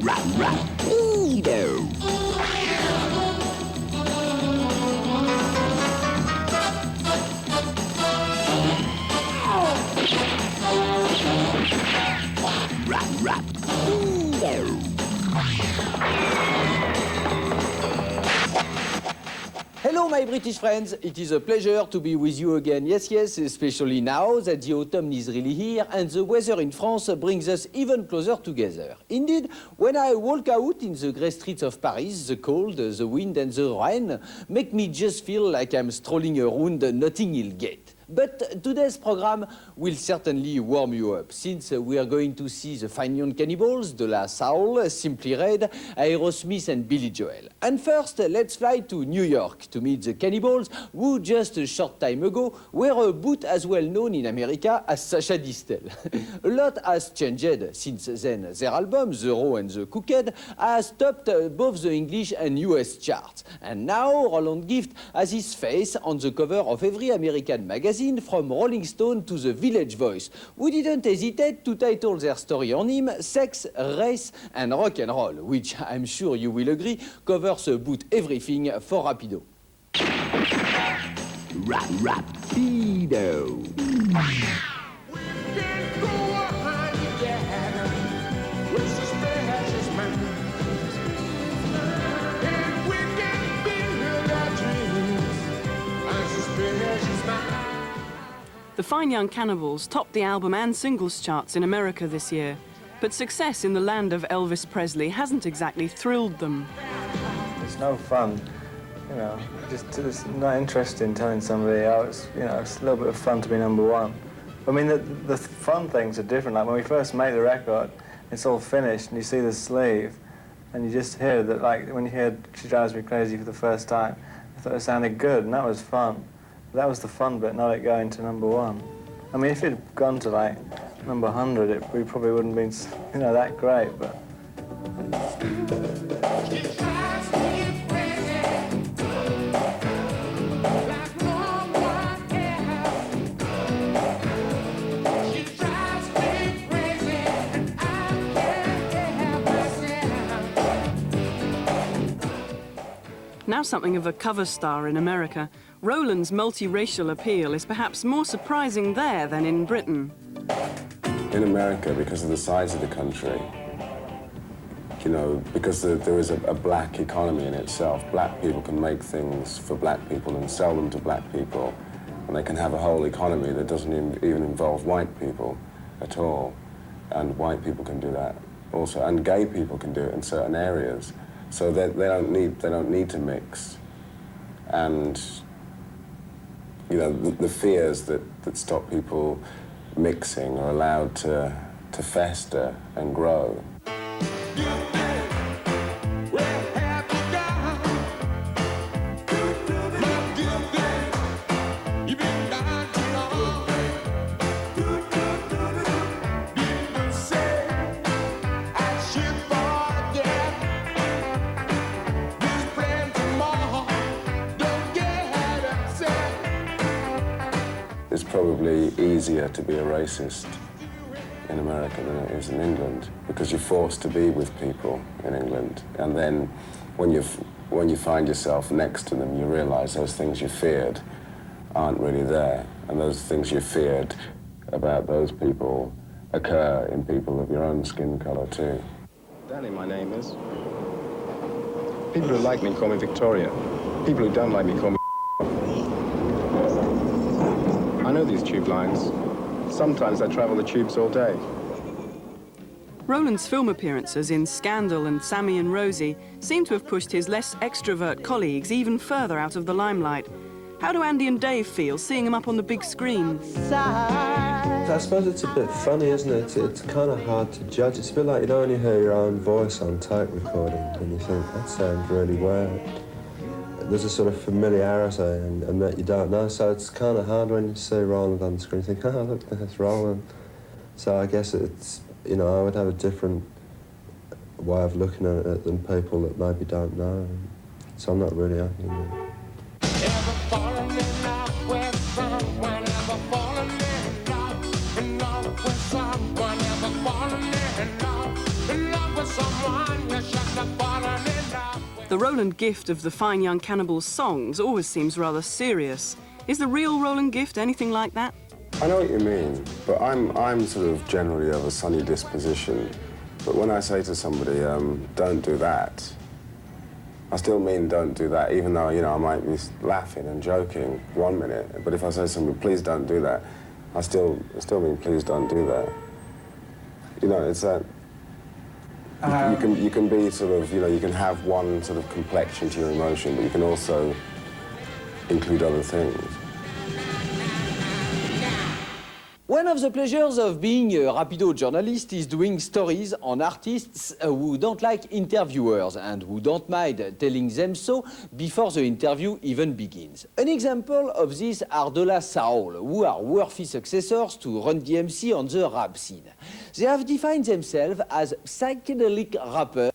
Rapido. Hello, my British friends. It is a pleasure to be with you again. Yes, especially now that the autumn is really here and the weather in France brings us even closer together. Indeed, when I walk out in the grey streets of Paris, the cold, the wind and the rain make me just feel like I'm strolling around Notting Hill Gate. But today's program will certainly warm you up, since we are going to see the Fine Young Cannibals, De La Soul, Simply Red, Aerosmith and Billy Joel. And first, let's fly to New York to meet the Cannibals, who just a short time ago were a bit as well known in America as Sacha Distel. A lot has changed since then. Their album, The Raw and the Cooked, has topped both the English and US charts. And now Roland Gift has his face on the cover of every American magazine, from Rolling Stone to the Village Voice, who didn't hesitate to title their story on him Sex, Race and Rock and Roll, which I'm sure you will agree covers about everything for Rapido. Rapido. The Fine Young Cannibals topped the album and singles charts in America this year, but success in the land of Elvis Presley hasn't exactly thrilled them. It's no fun, you know, it's not interesting telling somebody, oh, it's a little bit of fun to be number one. I mean, the fun things are different. Like when we first made the record, it's all finished and you see the sleeve and you just hear that, like when you hear She Drives Me Crazy for the first time, I thought it sounded good and that was fun. That was the fun bit, not it going to number one. I mean, if it had gone to like number 100, we probably wouldn't have been, that great, but. Now something of a cover star in America, Roland's multiracial appeal is perhaps more surprising there than in Britain. In America, because of the size of the country, because there is a black economy in itself, black people can make things for black people and sell them to black people, and they can have a whole economy that doesn't even involve white people at all. And white people can do that also, and gay people can do it in certain areas. So they don't need to mix. And the fears that stop people mixing are allowed to fester and grow. It's probably easier to be a racist in America than it is in England, because you're forced to be with people in England, and then when you find yourself next to them, you realize those things you feared aren't really there, and those things you feared about those people occur in people of your own skin color too. Danny, my name is. People who like me call me Victoria. People who don't like me call me I know these tube lines. Sometimes I travel the tubes all day. Roland's film appearances in Scandal and Sammy and Rosie seem to have pushed his less extrovert colleagues even further out of the limelight. How do Andy and Dave feel seeing him up on the big screen? I suppose it's a bit funny, isn't it? It's kind of hard to judge. It's a bit like, when you hear your own voice on tape recording and you think, that sounds really weird. There's a sort of familiarity and that you don't know, so it's kind of hard when you see Roland on the screen. You think, oh, look, that's Roland. So I guess it's, I would have a different way of looking at it than people that maybe don't know. So I'm not really happy with it. Someone The Roland Gift of the Fine Young Cannibals songs always seems rather serious. Is the real Roland Gift anything like that? I know what you mean, but I'm sort of generally of a sunny disposition. But when I say to somebody, don't do that, I still mean don't do that, even though, you know, I might be laughing and joking 1 minute. But if I say to somebody, please don't do that, I still mean please don't do that. You know, it's that you can be sort of, you know, you can have one sort of complexion to your emotion, but you can also include other things. One of the pleasures of being a Rapido journalist is doing stories on artists who don't like interviewers and who don't mind telling them so before the interview even begins. An example of this are De La Soul, who are worthy successors to Run DMC on the rap scene. They have defined themselves as psychedelic rappers